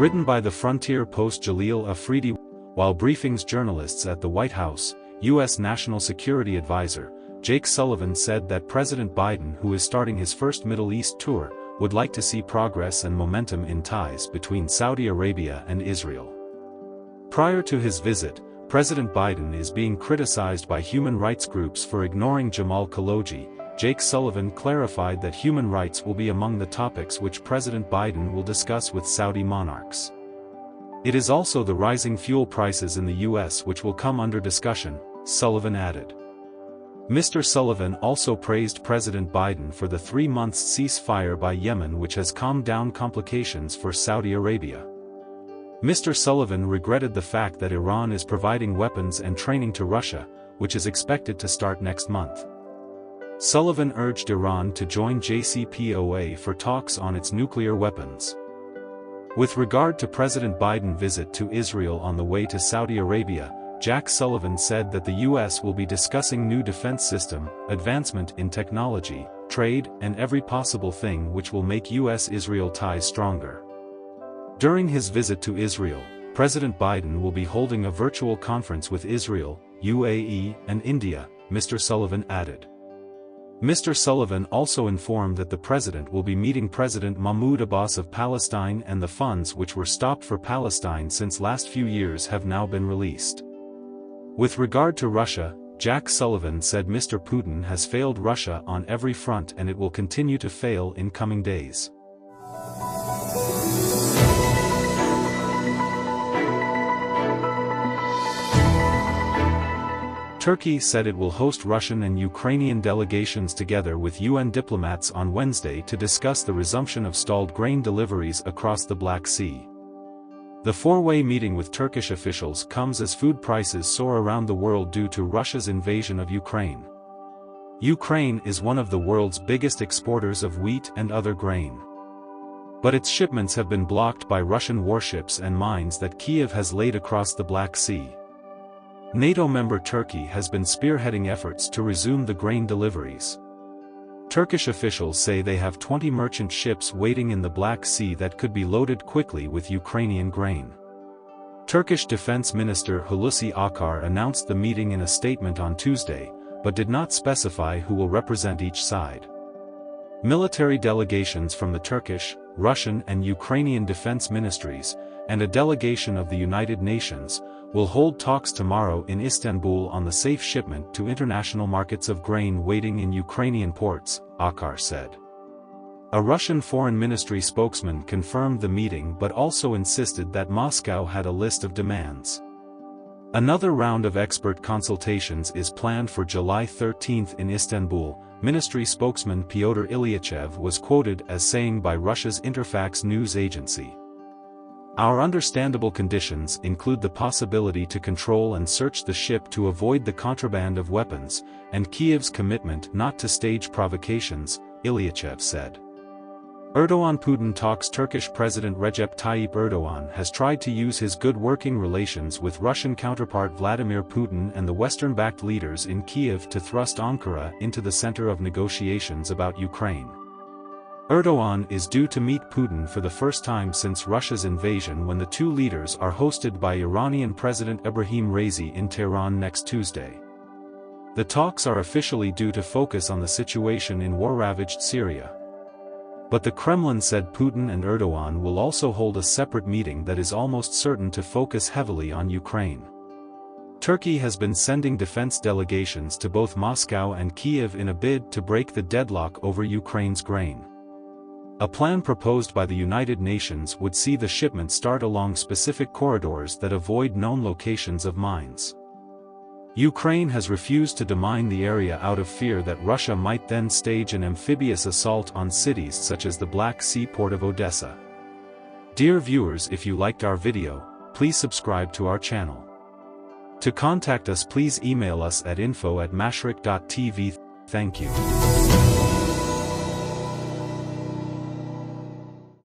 Written by the Frontier Post Jalil Afridi. While briefings journalists at the White House, U.S. National Security Advisor, Jake Sullivan said that President Biden, who is starting his first Middle East tour, would like to see progress and momentum in ties between Saudi Arabia and Israel. Prior to his visit, President Biden is being criticized by human rights groups for ignoring Jamal Khashoggi. Jake Sullivan clarified that human rights will be among the topics which President Biden will discuss with Saudi monarchs. It is also the rising fuel prices in the U.S. which will come under discussion, Sullivan added. Mr. Sullivan also praised President Biden for the 3-month ceasefire by Yemen, which has calmed down complications for Saudi Arabia. Mr. Sullivan regretted the fact that Iran is providing weapons and training to Russia, which is expected to start next month. Sullivan urged Iran to join JCPOA for talks on its nuclear weapons. With regard to President Biden's visit to Israel on the way to Saudi Arabia, Jack Sullivan said that the U.S. will be discussing new defense system, advancement in technology, trade, and every possible thing which will make U.S.-Israel ties stronger. During his visit to Israel, President Biden will be holding a virtual conference with Israel, UAE, and India, Mr. Sullivan added. Mr. Sullivan also informed that the president will be meeting President Mahmoud Abbas of Palestine, and the funds which were stopped for Palestine since last few years have now been released. With regard to Russia, Jack Sullivan said Mr. Putin has failed Russia on every front and it will continue to fail in coming days. Turkey said it will host Russian and Ukrainian delegations together with UN diplomats on Wednesday to discuss the resumption of stalled grain deliveries across the Black Sea. The four-way meeting with Turkish officials comes as food prices soar around the world due to Russia's invasion of Ukraine. Ukraine is one of the world's biggest exporters of wheat and other grain. But its shipments have been blocked by Russian warships and mines that Kyiv has laid across the Black Sea. NATO member Turkey has been spearheading efforts to resume the grain deliveries. Turkish officials say they have 20 merchant ships waiting in the Black Sea that could be loaded quickly with Ukrainian grain. Turkish Defense Minister Hulusi Akar announced the meeting in a statement on Tuesday, but did not specify who will represent each side. Military delegations from the Turkish, Russian and Ukrainian defense ministries, and a delegation of the United Nations, will hold talks tomorrow in Istanbul on the safe shipment to international markets of grain waiting in Ukrainian ports, Akar said. A Russian Foreign Ministry spokesman confirmed the meeting but also insisted that Moscow had a list of demands. Another round of expert consultations is planned for July 13 in Istanbul, ministry spokesman Pyotr Ilyachev was quoted as saying by Russia's Interfax news agency. Our understandable conditions include the possibility to control and search the ship to avoid the contraband of weapons, and Kyiv's commitment not to stage provocations, Ilyachev said. Erdogan-Putin talks. Turkish President Recep Tayyip Erdogan has tried to use his good working relations with Russian counterpart Vladimir Putin and the Western-backed leaders in Kyiv to thrust Ankara into the center of negotiations about Ukraine. Erdogan is due to meet Putin for the first time since Russia's invasion, when the two leaders are hosted by Iranian President Ebrahim Raisi in Tehran next Tuesday. The talks are officially due to focus on the situation in war-ravaged Syria. But the Kremlin said Putin and Erdogan will also hold a separate meeting that is almost certain to focus heavily on Ukraine. Turkey has been sending defense delegations to both Moscow and Kyiv in a bid to break the deadlock over Ukraine's grain. A plan proposed by the United Nations would see the shipment start along specific corridors that avoid known locations of mines. Ukraine has refused to demine the area out of fear that Russia might then stage an amphibious assault on cities such as the Black Sea port of Odessa. Dear viewers, if you liked our video, please subscribe to our channel. To contact us, please email us at info@Mashriq.Tv. Thank you.